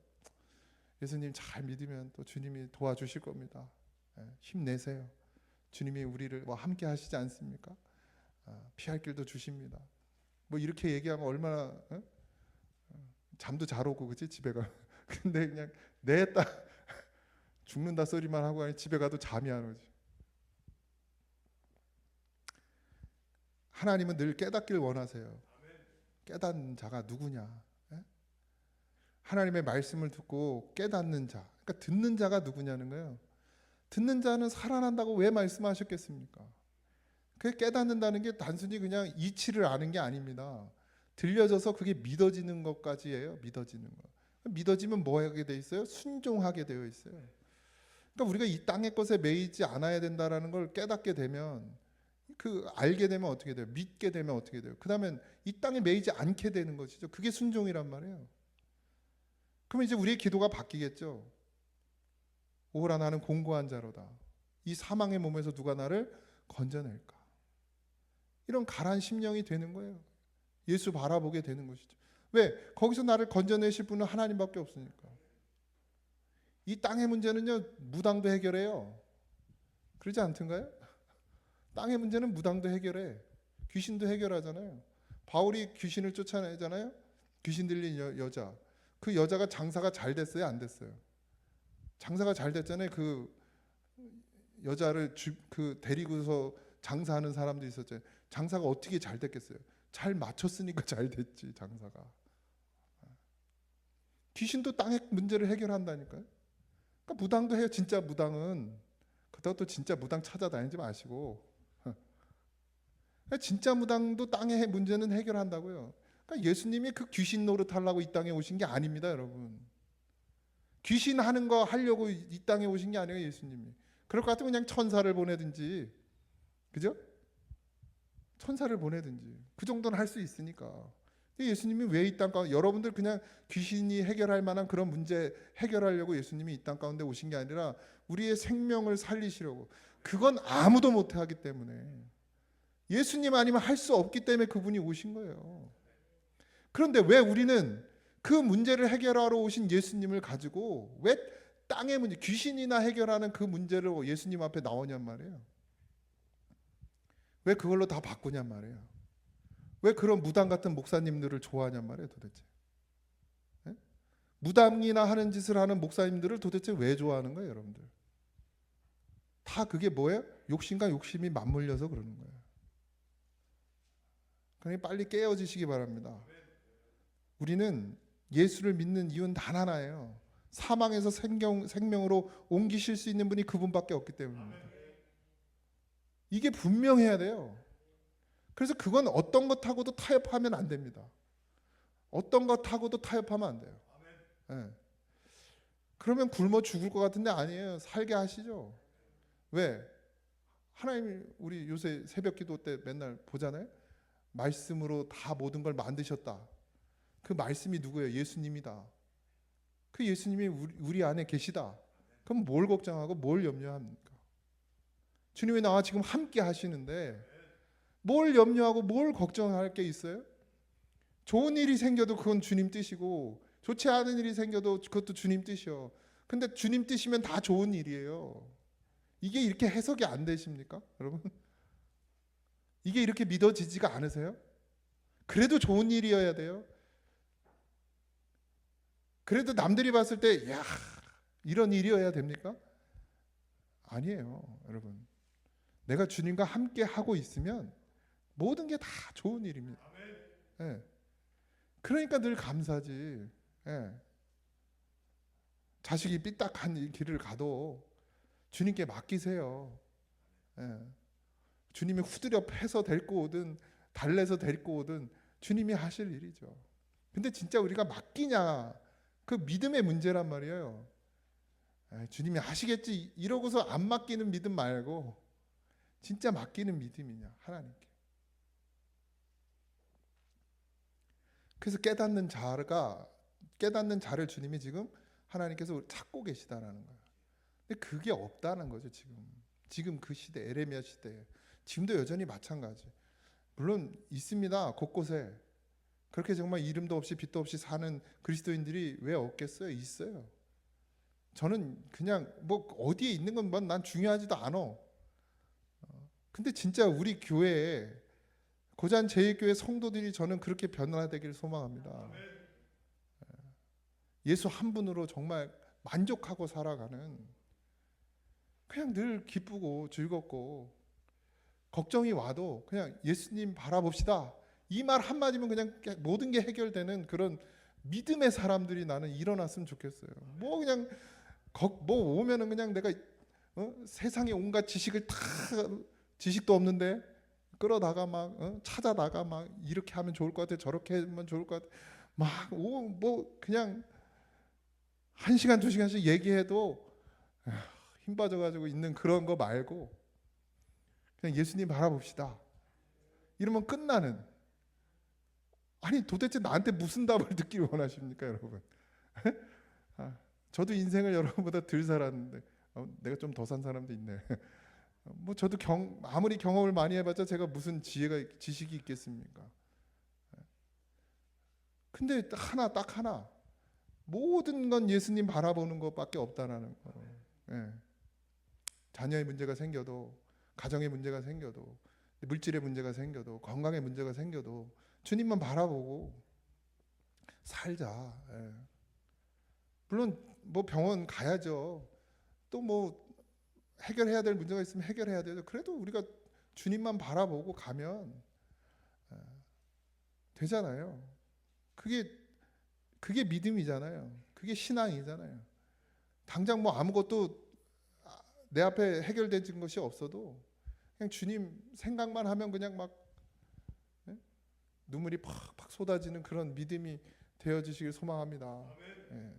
예수님 잘 믿으면 또 주님이 도와주실 겁니다. 힘내세요. 주님이 우리를 함께 하시지 않습니까? 피할 길도 주십니다. 뭐 이렇게 얘기하면 얼마나 잠도 잘 오고, 그치? 집에 가. 근데 그냥 내다 죽는다 소리만 하고 집에 가도 잠이 안 오지. 하나님은 늘 깨닫길 원하세요. 깨닫는 자가 누구냐? 하나님의 말씀을 듣고 깨닫는 자, 그러니까 듣는 자가 누구냐는 거예요. 듣는 자는 살아난다고 왜 말씀하셨겠습니까? 그 깨닫는다는 게 단순히 그냥 이치를 아는 게 아닙니다. 들려져서 그게 믿어지는 것까지예요. 믿어지는 거. 믿어지면 뭐 하게 돼 있어요? 순종하게 되어 있어요. 그러니까 우리가 이 땅의 것에 매이지 않아야 된다라는 걸 깨닫게 되면, 그 알게 되면 어떻게 돼요? 믿게 되면 어떻게 돼요? 그다음엔 이 땅에 매이지 않게 되는 것이죠. 그게 순종이란 말이에요. 그러면 이제 우리의 기도가 바뀌겠죠. 오호라 나는 공고한 자로다. 이 사망의 몸에서 누가 나를 건져낼까? 이런 가라앉은 심령이 되는 거예요. 예수 바라보게 되는 것이죠. 왜? 거기서 나를 건져내실 분은 하나님밖에 없으니까. 이 땅의 문제는요, 무당도 해결해요. 그러지 않던가요? 땅의 문제는 무당도 해결해. 귀신도 해결하잖아요. 바울이 귀신을 쫓아내잖아요. 귀신 들린 여자. 그 여자가 장사가 잘 됐어요? 안 됐어요? 장사가 잘 됐잖아요. 그 여자를 데리고서 장사하는 사람도 있었죠. 장사가 어떻게 잘 됐겠어요? 잘 맞췄으니까 잘 됐지, 장사가. 귀신도 땅의 문제를 해결한다니까요. 그러니까 무당도 해요. 진짜 무당은. 그렇다고 또 진짜 무당 찾아다니지 마시고, 진짜 무당도 땅의 문제는 해결한다고요. 그러니까 예수님이 그 귀신 노릇하려고 이 땅에 오신 게 아닙니다, 여러분. 귀신 하는 거 하려고 이 땅에 오신 게 아니에요, 예수님이. 그럴 것 같으면 그냥 천사를 보내든지, 그죠? 천사를 보내든지 그 정도는 할 수 있으니까. 예수님이 왜 이 땅 가운데, 여러분들 그냥 귀신이 해결할 만한 그런 문제 해결하려고 예수님이 이 땅 가운데 오신 게 아니라 우리의 생명을 살리시려고. 그건 아무도 못하기 때문에, 예수님 아니면 할 수 없기 때문에 그분이 오신 거예요. 그런데 왜 우리는 그 문제를 해결하러 오신 예수님을 가지고 왜 땅의 문제, 귀신이나 해결하는 그 문제를 예수님 앞에 나오냔 말이에요. 왜 그걸로 다 바꾸냔 말이에요. 왜 그런 무당 같은 목사님들을 좋아하냔 말이에요, 도대체. 네? 무당이나 하는 짓을 하는 목사님들을 도대체 왜 좋아하는 거예요, 여러분들? 다 그게 뭐예요? 욕심과 욕심이 맞물려서 그러는 거예요. 그러니까 빨리 깨어지시기 바랍니다. 우리는 예수를 믿는 이유는 단 하나예요. 사망에서 생명으로 옮기실 수 있는 분이 그분밖에 없기 때문입니다. 이게 분명해야 돼요. 그래서 그건 어떤 것하고도 타협하면 안 됩니다. 어떤 것하고도 타협하면 안 돼요. 네. 그러면 굶어 죽을 것 같은데 아니에요. 살게 하시죠. 왜? 하나님이, 우리 요새 새벽 기도 때 맨날 보잖아요. 말씀으로 다 모든 걸 만드셨다. 그 말씀이 누구예요? 예수님이다. 그 예수님이 우리 안에 계시다. 그럼 뭘 걱정하고 뭘 염려합니까? 주님이 나와 지금 함께 하시는데 뭘 염려하고 뭘 걱정할 게 있어요? 좋은 일이 생겨도 그건 주님 뜻이고, 좋지 않은 일이 생겨도 그것도 주님 뜻이요. 근데 주님 뜻이면 다 좋은 일이에요. 이게 이렇게 해석이 안 되십니까, 여러분? 이게 이렇게 믿어지지가 않으세요? 그래도 좋은 일이어야 돼요. 그래도 남들이 봤을 때, 야, 이런 일이어야 됩니까? 아니에요, 여러분. 내가 주님과 함께 하고 있으면 모든 게 다 좋은 일입니다. 네. 그러니까 늘 감사지. 네. 자식이 삐딱한 이 길을 가도 주님께 맡기세요. 예. 주님이 후드려 패서 데리고 오든 달래서 데리고 오든 주님이 하실 일이죠. 근데 진짜 우리가 맡기냐, 그 믿음의 문제란 말이에요. 주님이 하시겠지 이러고서 안 맡기는 믿음 말고 진짜 맡기는 믿음이냐, 하나님께. 그래서 깨닫는 자를 주님이 지금 하나님께서 찾고 계시다라는 거예요. 근데 그게 없다는 거죠. 지금 그 시대, 에레미야 시대에. 지금도 여전히 마찬가지. 물론 있습니다, 곳곳에. 그렇게 정말 이름도 없이 빛도 없이 사는 그리스도인들이 왜 없겠어요? 있어요. 저는 그냥 뭐 어디에 있는 건 난 중요하지도 않아. 근데 진짜 우리 교회에 고잔 제1교회 성도들이 저는 그렇게 변화되기를 소망합니다. 예수 한 분으로 정말 만족하고 살아가는, 그냥 늘 기쁘고 즐겁고 걱정이 와도 그냥 예수님 바라봅시다, 이 말 한마디면 그냥 모든 게 해결되는 그런 믿음의 사람들이 나는 일어났으면 좋겠어요. 뭐 그냥 뭐 오면은 그냥 내가 세상의 온갖 지식도 없는데 끌어다가 막 찾아다가 막 이렇게 하면 좋을 것 같아, 저렇게 하면 좋을 것 같아, 막 뭐 그냥 1시간 2시간씩 얘기해도 힘 빠져가지고 있는 그런 거 말고 그냥 예수님 바라봅시다 이러면 끝나는. 아니 도대체 나한테 무슨 답을 듣기를 원하십니까, 여러분? 저도 인생을 여러분보다 덜 살았는데 내가 좀 더 산 사람도 있네. 뭐 저도 아무리 경험을 많이 해봤자 제가 무슨 지식이 있겠습니까? 근데 딱 하나, 모든 건 예수님 바라보는 것밖에 없다라는 거. 예. 자녀의 문제가 생겨도, 가정의 문제가 생겨도, 물질의 문제가 생겨도, 건강의 문제가 생겨도 주님만 바라보고 살자. 예. 물론 뭐 병원 가야죠. 또 뭐 해결해야 될 문제가 있으면 해결해야 되죠. 그래도 우리가 주님만 바라보고 가면 되잖아요. 그게 믿음이잖아요. 그게 신앙이잖아요. 당장 뭐 아무것도 내 앞에 해결된 것이 없어도 그냥 주님 생각만 하면 그냥 막 눈물이 팍팍 쏟아지는 그런 믿음이 되어지시길 소망합니다. 예.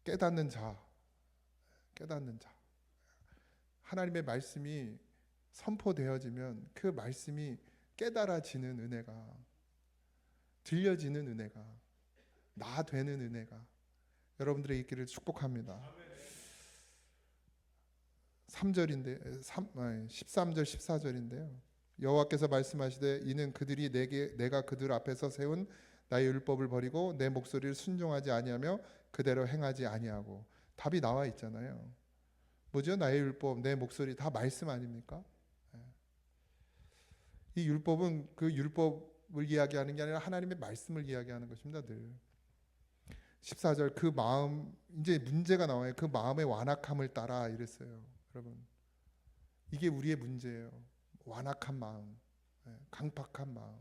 깨닫는 자. 하나님의 말씀이 선포되어지면 그 말씀이 깨달아지는 은혜가, 들려지는 은혜가, 나 되는 은혜가 여러분들의 있기를 축복합니다. 13절 14절인데요. 여호와께서 말씀하시되 이는 그들이 내가 그들 앞에서 세운 나의 율법을 버리고 내 목소리를 순종하지 아니하며 그대로 행하지 아니하고. 답이 나와 있잖아요. 뭐죠? 나의 율법, 내 목소리, 다 말씀 아닙니까? 이 율법은 그 율법을 이야기하는 게 아니라 하나님의 말씀을 이야기하는 것입니다. 늘 14절 그 마음, 이제 문제가 나와요. 그 마음의 완악함을 따라 이랬어요. 여러분, 이게 우리의 문제예요. 완악한 마음, 강팍한 마음.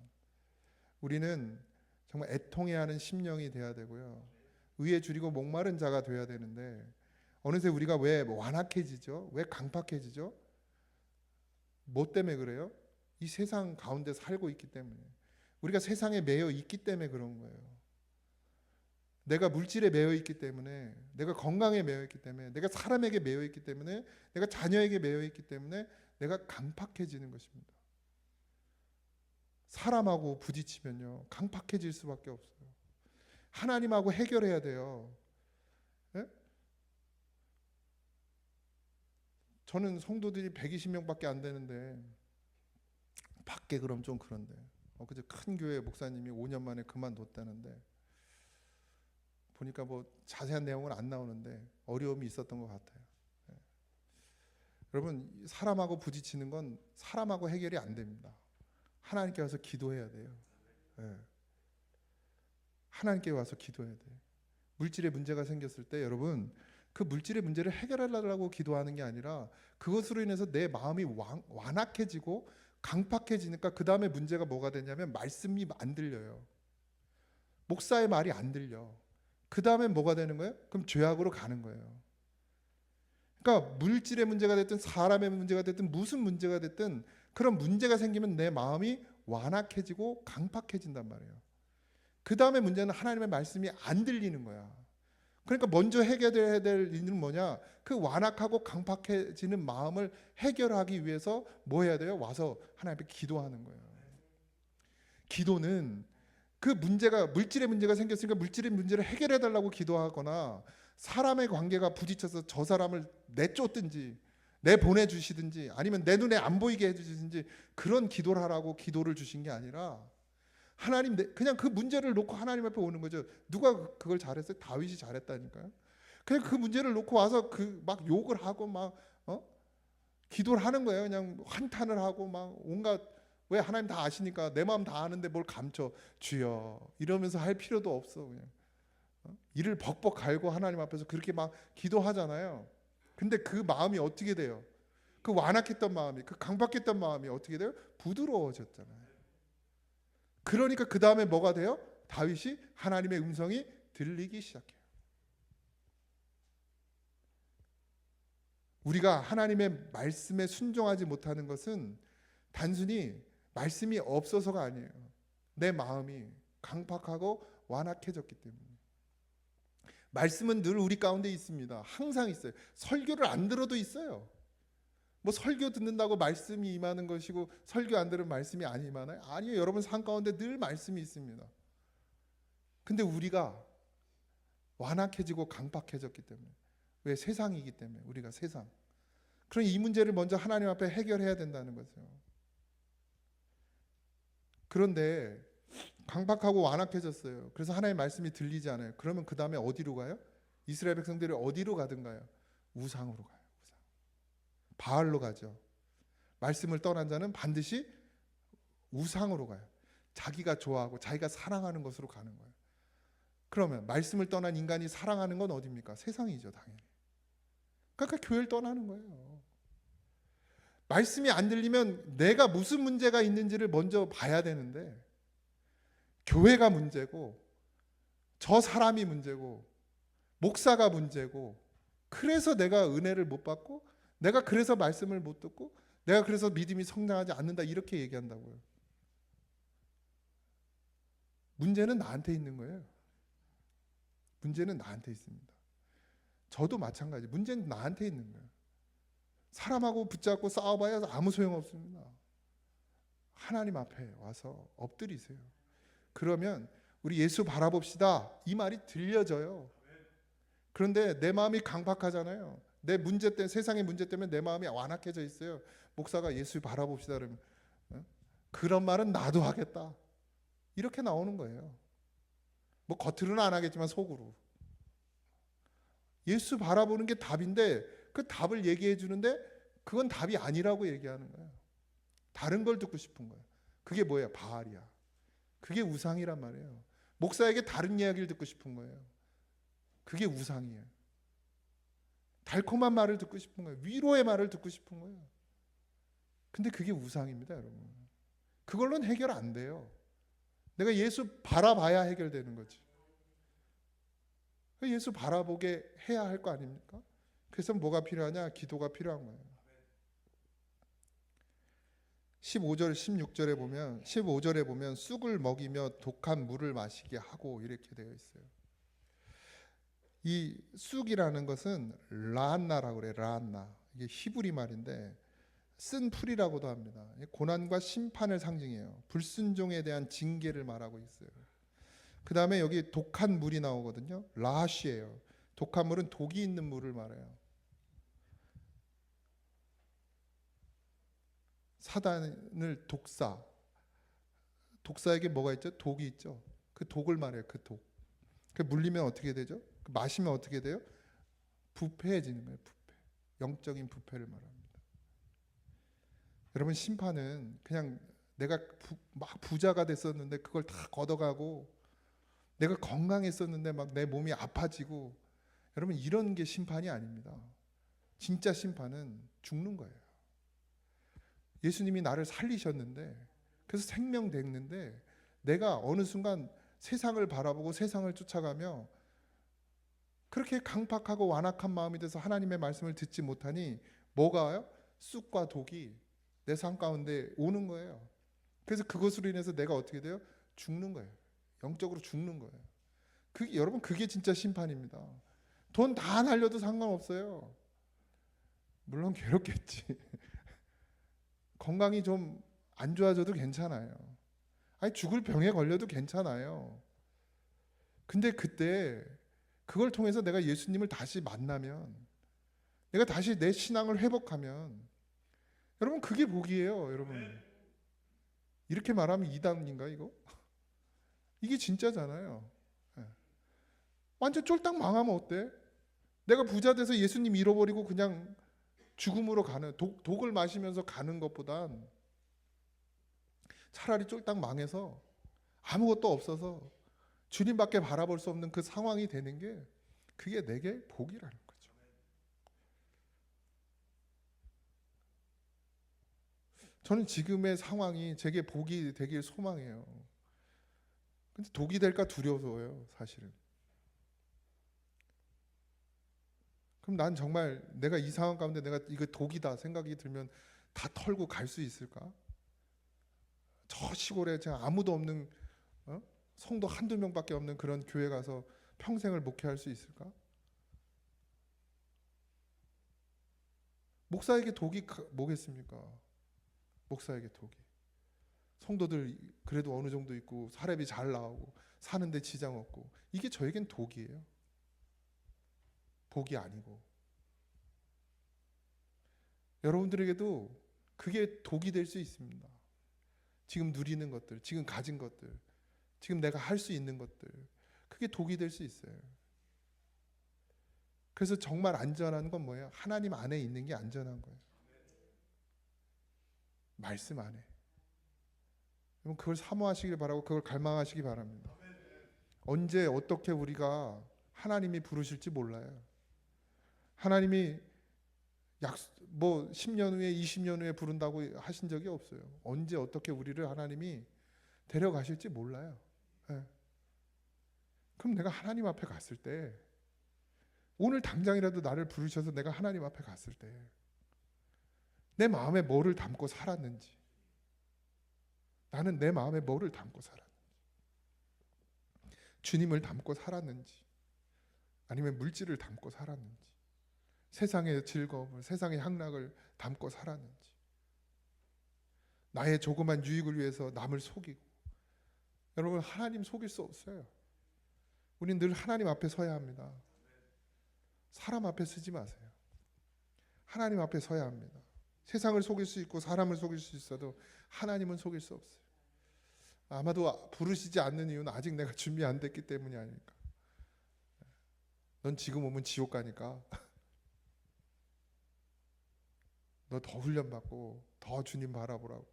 우리는 정말 애통해야 하는 심령이 돼야 되고요. 의에 줄이고 목마른 자가 돼야 되는데 어느새 우리가 왜 완악해지죠? 왜 강팍해지죠? 뭐 때문에 그래요? 이 세상 가운데 살고 있기 때문에, 우리가 세상에 매여 있기 때문에 그런 거예요. 내가 물질에 매여 있기 때문에, 내가 건강에 매여 있기 때문에, 내가 사람에게 매여 있기 때문에, 내가 자녀에게 매여 있기 때문에 내가 강팍해지는 것입니다. 사람하고 부딪히면요 강팍해질 수밖에 없어요. 하나님하고 해결해야 돼요. 예? 저는 성도들이 120명밖에 안 되는데 밖에 그럼 좀 그런데 그저 큰 교회 목사님이 5년 만에 그만뒀다는데 보니까 뭐 자세한 내용은 안 나오는데 어려움이 있었던 것 같아요. 예. 여러분, 사람하고 부딪히는 건 사람하고 해결이 안 됩니다. 하나님께 와서 기도해야 돼요. 예. 하나님께 와서 기도해야 돼요. 물질의 문제가 생겼을 때 여러분, 그 물질의 문제를 해결하려고 기도하는 게 아니라 그것으로 인해서 내 마음이 완악해지고 강팍해지니까 그 다음에 문제가 뭐가 되냐면 말씀이 안 들려요. 목사의 말이 안 들려. 그 다음에 뭐가 되는 거예요? 그럼 죄악으로 가는 거예요. 그러니까 물질의 문제가 됐든 사람의 문제가 됐든 무슨 문제가 됐든 그런 문제가 생기면 내 마음이 완악해지고 강팍해진단 말이에요. 그 다음에 문제는 하나님의 말씀이 안 들리는 거야. 그러니까 먼저 해결해야 될 일은 뭐냐? 그 완악하고 강팍해지는 마음을 해결하기 위해서 뭐 해야 돼요? 와서 하나님 앞에 기도하는 거예요. 기도는 그 문제가 물질의 문제가 생겼으니까 물질의 문제를 해결해 달라고 기도하거나 사람의 관계가 부딪혀서 저 사람을 내쫓든지 내보내 주시든지 아니면 내 눈에 안 보이게 해 주시든지 그런 기도를 하라고 기도를 주신 게 아니라 하나님 그냥 그 문제를 놓고 하나님 앞에 오는 거죠. 누가 그걸 잘했어요? 다윗이 잘했다니까요. 그냥 그 문제를 놓고 와서 그 막 욕을 하고 막 기도를 하는 거예요. 그냥 한탄을 하고 막 온갖 왜 하나님 다 아시니까 내 마음 다 아는데 뭘 감춰 주여 이러면서 할 필요도 없어. 그냥 이를 벅벅 갈고 하나님 앞에서 그렇게 막 기도하잖아요. 근데 그 마음이 어떻게 돼요? 그 완악했던 마음이 그 강박했던 마음이 어떻게 돼요? 부드러워졌잖아요. 그러니까 그 다음에 뭐가 돼요? 다윗이 하나님의 음성이 들리기 시작해요. 우리가 하나님의 말씀에 순종하지 못하는 것은 단순히 말씀이 없어서가 아니에요. 내 마음이 강팍하고 완악해졌기 때문에. 말씀은 늘 우리 가운데 있습니다. 항상 있어요. 설교를 안 들어도 있어요. 뭐 설교 듣는다고 말씀이 임하는 것이고 설교 안 들으면 말씀이 안 임하나요? 아니요. 여러분 삶 가운데 늘 말씀이 있습니다. 근데 우리가 완악해지고 강팍해졌기 때문에 왜 세상이기 때문에 우리가 세상. 그럼 이 문제를 먼저 하나님 앞에 해결해야 된다는 거죠. 그런데 강박하고 완악해졌어요. 그래서 하나님의 말씀이 들리지 않아요. 그러면 그 다음에 어디로 가요? 이스라엘 백성들이 어디로 가든가요? 우상으로 가요. 우상. 바알로 가죠. 말씀을 떠난 자는 반드시 우상으로 가요. 자기가 좋아하고 자기가 사랑하는 것으로 가는 거예요. 그러면 말씀을 떠난 인간이 사랑하는 건 어디입니까? 세상이죠, 당연히. 그러니까 교회를 떠나는 거예요. 말씀이 안 들리면 내가 무슨 문제가 있는지를 먼저 봐야 되는데 교회가 문제고 저 사람이 문제고 목사가 문제고 그래서 내가 은혜를 못 받고 내가 그래서 말씀을 못 듣고 내가 그래서 믿음이 성장하지 않는다 이렇게 얘기한다고요. 문제는 나한테 있는 거예요. 문제는 나한테 있습니다. 저도 마찬가지. 문제는 나한테 있는 거예요. 사람하고 붙잡고 싸워봐야 아무 소용없습니다. 하나님 앞에 와서 엎드리세요. 그러면 우리 예수 바라봅시다. 이 말이 들려져요. 그런데 내 마음이 강박하잖아요. 내 문제 때문에 세상의 문제 때문에 내 마음이 완악해져 있어요. 목사가 예수 바라봅시다 그러면 그런 말은 나도 하겠다. 이렇게 나오는 거예요. 뭐 겉으로는 안 하겠지만 속으로. 예수 바라보는 게 답인데 그 답을 얘기해 주는데 그건 답이 아니라고 얘기하는 거예요. 다른 걸 듣고 싶은 거예요. 그게 뭐예요? 바알이야. 그게 우상이란 말이에요. 목사에게 다른 이야기를 듣고 싶은 거예요. 그게 우상이에요. 달콤한 말을 듣고 싶은 거예요. 위로의 말을 듣고 싶은 거예요. 근데 그게 우상입니다, 여러분. 그걸로는 해결 안 돼요. 내가 예수 바라봐야 해결되는 거지. 예수 바라보게 해야 할 거 아닙니까? 그래서 뭐가 필요하냐? 기도가 필요한 거예요. 15절, 16절에 보면 15절에 보면 쑥을 먹이며 독한 물을 마시게 하고 이렇게 되어 있어요. 이 쑥이라는 것은 라한나라고 그래요. 라한나. 이게 히브리 말인데 쓴 풀이라고도 합니다. 고난과 심판을 상징해요. 불순종에 대한 징계를 말하고 있어요. 그 다음에 여기 독한 물이 나오거든요. 라하시예요. 독한 물은 독이 있는 물을 말해요. 사단을 독사에게 뭐가 있죠? 독이 있죠. 그 독을 말해요. 그 독. 그 물리면 어떻게 되죠? 마시면 어떻게 돼요? 부패해지는 거예요. 부패. 영적인 부패를 말합니다. 여러분 심판은 그냥 내가 막 부자가 됐었는데 그걸 다 걷어가고 내가 건강했었는데 막 내 몸이 아파지고 여러분 이런 게 심판이 아닙니다. 진짜 심판은 죽는 거예요. 예수님이 나를 살리셨는데 그래서 생명 됐는데 내가 어느 순간 세상을 바라보고 세상을 쫓아가며 그렇게 강팍하고 완악한 마음이 돼서 하나님의 말씀을 듣지 못하니 뭐가 와요? 쑥과 독이 내 삶 가운데 오는 거예요. 그래서 그것으로 인해서 내가 어떻게 돼요? 죽는 거예요. 영적으로 죽는 거예요. 여러분 그게 진짜 심판입니다. 돈 다 날려도 상관없어요. 물론 괴롭겠지. 건강이 좀 안 좋아져도 괜찮아요. 아니 죽을 병에 걸려도 괜찮아요. 근데 그때 그걸 통해서 내가 예수님을 다시 만나면, 내가 다시 내 신앙을 회복하면, 여러분 그게 복이에요. 여러분 이렇게 말하면 이단인가 이거? 이게 진짜잖아요. 예. 완전 쫄딱 망하면 어때? 내가 부자 돼서 예수님 잃어버리고 그냥 죽음으로 가는, 독을 마시면서 가는 것보단 차라리 쫄딱 망해서 아무것도 없어서 주님밖에 바라볼 수 없는 그 상황이 되는 게, 그게 내게 복이라는 거죠. 저는 지금의 상황이 제게 복이 되길 소망해요. 근데 독이 될까 두려워요, 사실은. 그럼 난 정말 내가 이 상황 가운데 내가 이거 독이다 생각이 들면 다 털고 갈 수 있을까? 저 시골에 제가 아무도 없는, 성도 한두 명밖에 없는 그런 교회 가서 평생을 목회할 수 있을까? 목사에게 독이 뭐겠습니까? 목사에게 독이. 성도들 그래도 어느 정도 있고 사례비 잘 나오고 사는데 지장 없고, 이게 저에겐 독이에요. 복이 아니고. 여러분들에게도 그게 독이 될 수 있습니다. 지금 누리는 것들, 지금 가진 것들, 지금 내가 할 수 있는 것들, 그게 독이 될 수 있어요. 그래서 정말 안전한 건 뭐예요? 하나님 안에 있는 게 안전한 거예요. 말씀 안에. 여러분 그걸 사모하시길 바라고 그걸 갈망하시기 바랍니다. 언제 어떻게 우리가 하나님이 부르실지 몰라요. 하나님이 뭐 10년 후에 20년 후에 부른다고 하신 적이 없어요. 언제 어떻게 우리를 하나님이 데려가실지 몰라요. 네. 그럼 내가 하나님 앞에 갔을 때, 오늘 당장이라도 나를 부르셔서 내가 하나님 앞에 갔을 때 내 마음에 뭐를 담고 살았는지, 나는 내 마음에 뭐를 담고 살았는지, 주님을 담고 살았는지 아니면 물질을 담고 살았는지, 세상의 즐거움을, 세상의 향락을 담고 살았는지, 나의 조그만 유익을 위해서 남을 속이고. 여러분 하나님 속일 수 없어요. 우리는 늘 하나님 앞에 서야 합니다. 사람 앞에 서지 마세요. 하나님 앞에 서야 합니다. 세상을 속일 수 있고 사람을 속일 수 있어도 하나님은 속일 수 없어요. 아마도 부르시지 않는 이유는 아직 내가 준비 안 됐기 때문이 아닐까. 넌 지금 오면 지옥 가니까 너 더 훈련받고 더 주님 바라보라고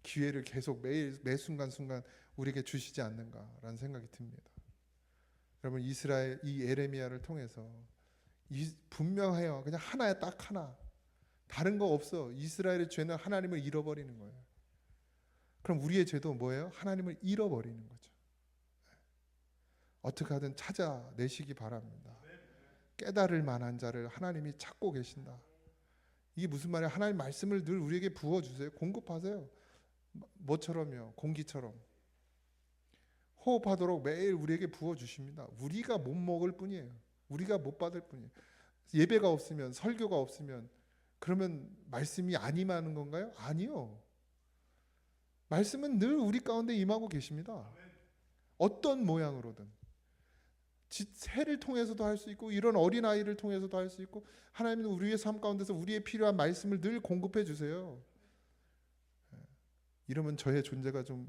기회를 계속 매 순간순간 우리에게 주시지 않는가라는 생각이 듭니다. 여러분 이스라엘 이 에레미야를 통해서 분명해요. 그냥 하나야, 딱 하나. 다른 거 없어. 이스라엘의 죄는 하나님을 잃어버리는 거예요. 그럼 우리의 죄도 뭐예요? 하나님을 잃어버리는 거죠. 어떻게 하든 찾아내시기 바랍니다. 깨달을 만한 자를 하나님이 찾고 계신다. 이게 무슨 말이에요? 하나님 말씀을 늘 우리에게 부어주세요. 공급하세요. 뭐처럼요? 공기처럼 호흡하도록 매일 우리에게 부어주십니다. 우리가 못 먹을 뿐이에요. 우리가 못 받을 뿐이에요. 예배가 없으면, 설교가 없으면 그러면 말씀이 안 임하는 건가요? 아니요. 말씀은 늘 우리 가운데 임하고 계십니다. 어떤 모양으로든. 새를 통해서도 할 수 있고 이런 어린아이를 통해서도 할 수 있고, 하나님은 우리의 삶 가운데서 우리의 필요한 말씀을 늘 공급해 주세요. 이러면 저의 존재가 좀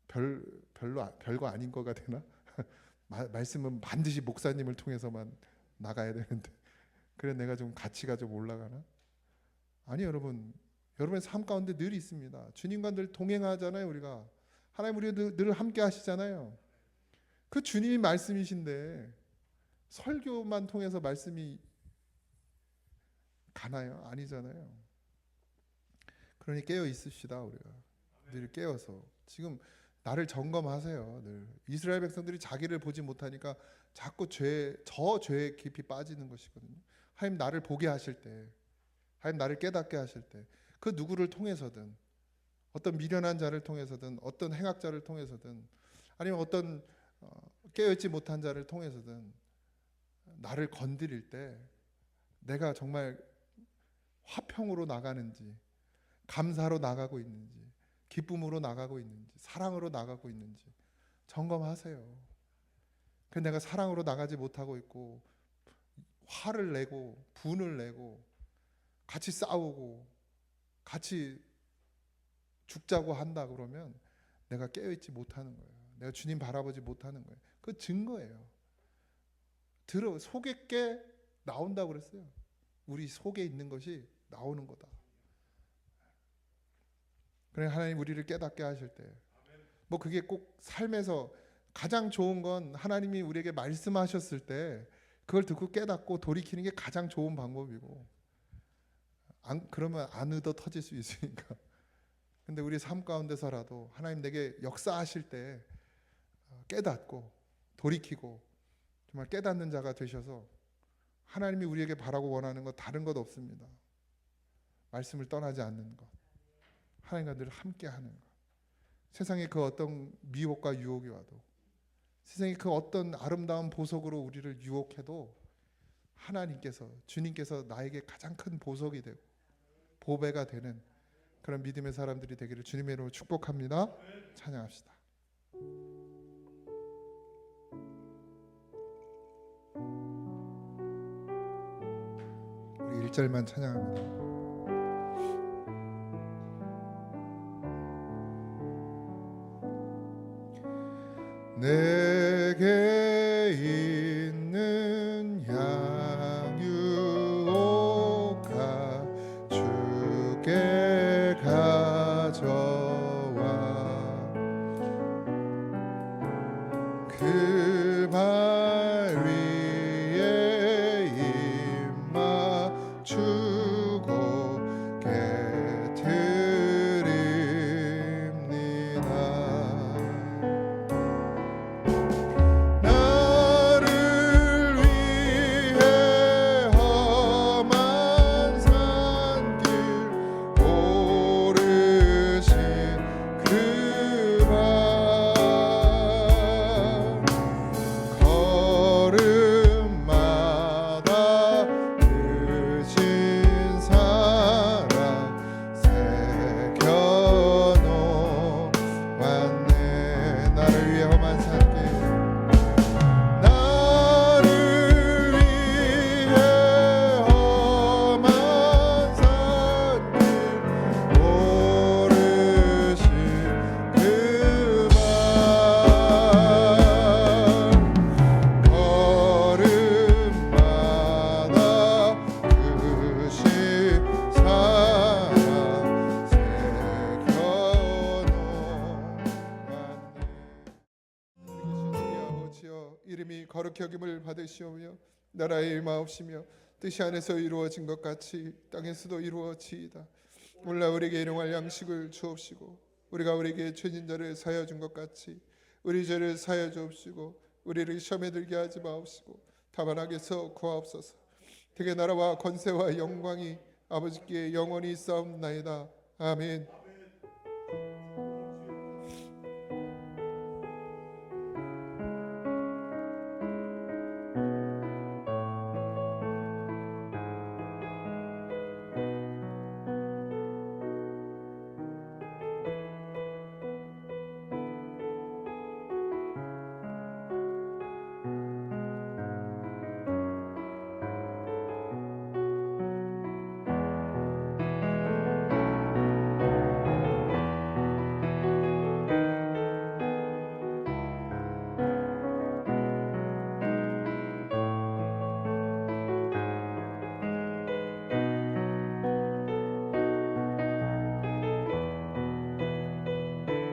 별거 아닌 거가 되나? 말씀은 반드시 목사님을 통해서만 나가야 되는데 그래 내가 좀 가치가 좀 올라가나? 아니 여러분의 삶 가운데 늘 있습니다. 주님과 늘 동행하잖아요. 우리가 하나님 우리 늘 함께 하시잖아요. 그 주님이 말씀이신데 설교만 통해서 말씀이 가나요? 아니잖아요. 그러니 깨어 있읍시다. 우리가 늘 깨어서 지금 나를 점검하세요. 늘 이스라엘 백성들이 자기를 보지 못하니까 자꾸 저 죄에 깊이 빠지는 것이거든요. 하나님 나를 보게 하실 때, 하나님 나를 깨닫게 하실 때, 그 누구를 통해서든, 어떤 미련한 자를 통해서든, 어떤 행악자를 통해서든, 아니면 어떤 깨어있지 못한 자를 통해서든 나를 건드릴 때 내가 정말 화평으로 나가는지, 감사로 나가고 있는지, 기쁨으로 나가고 있는지, 사랑으로 나가고 있는지 점검하세요. 그 내가 사랑으로 나가지 못하고 있고 화를 내고 분을 내고 같이 싸우고 같이 죽자고 한다 그러면 내가 깨어있지 못하는 거예요. 내가 주님 바라보지 못하는 거예요. 그 증거예요. 속에 게 나온다고 그랬어요. 우리 속에 있는 것이 나오는 거다. 그래 하나님 우리를 깨닫게 하실 때, 뭐 그게 꼭 삶에서 가장 좋은 건 하나님이 우리에게 말씀하셨을 때 그걸 듣고 깨닫고 돌이키는 게 가장 좋은 방법이고, 그러면 안 얻어 터질 수 있으니까. 근데 우리 삶 가운데서라도 하나님 내게 역사하실 때 깨닫고 돌이키고 정말 깨닫는 자가 되셔서, 하나님이 우리에게 바라고 원하는 것 다른 것 없습니다. 말씀을 떠나지 않는 것, 하나님과 늘 함께하는 것. 세상의 그 어떤 미혹과 유혹이 와도, 세상의 그 어떤 아름다운 보석으로 우리를 유혹해도 하나님께서, 주님께서 나에게 가장 큰 보석이 되고 보배가 되는 그런 믿음의 사람들이 되기를 주님의 이름으로 축복합니다. 찬양합시다. 우리 1절만 찬양합니다. 내게 있는 양유옥아 주께 가져와 그 발 위에 입 맞추고 깨트립니다. 이름이 거룩히 여김을 받으시오며 나라의 임하옵시며 뜻이 하늘에서 이루어진 것 같이 땅에서도 이루어지이다. 오늘날 우리에게 일용할 양식을 주옵시고 우리가 우리에게 죄진 자를 사하여 준 것 같이 우리 죄를 사하여 주옵시고 우리를 시험에 들게 하지 마옵시고 다만 악에서 구하옵소서. 대개 나라와 권세와 영광이 아버지께 영원히 있사옵나이다. 아멘.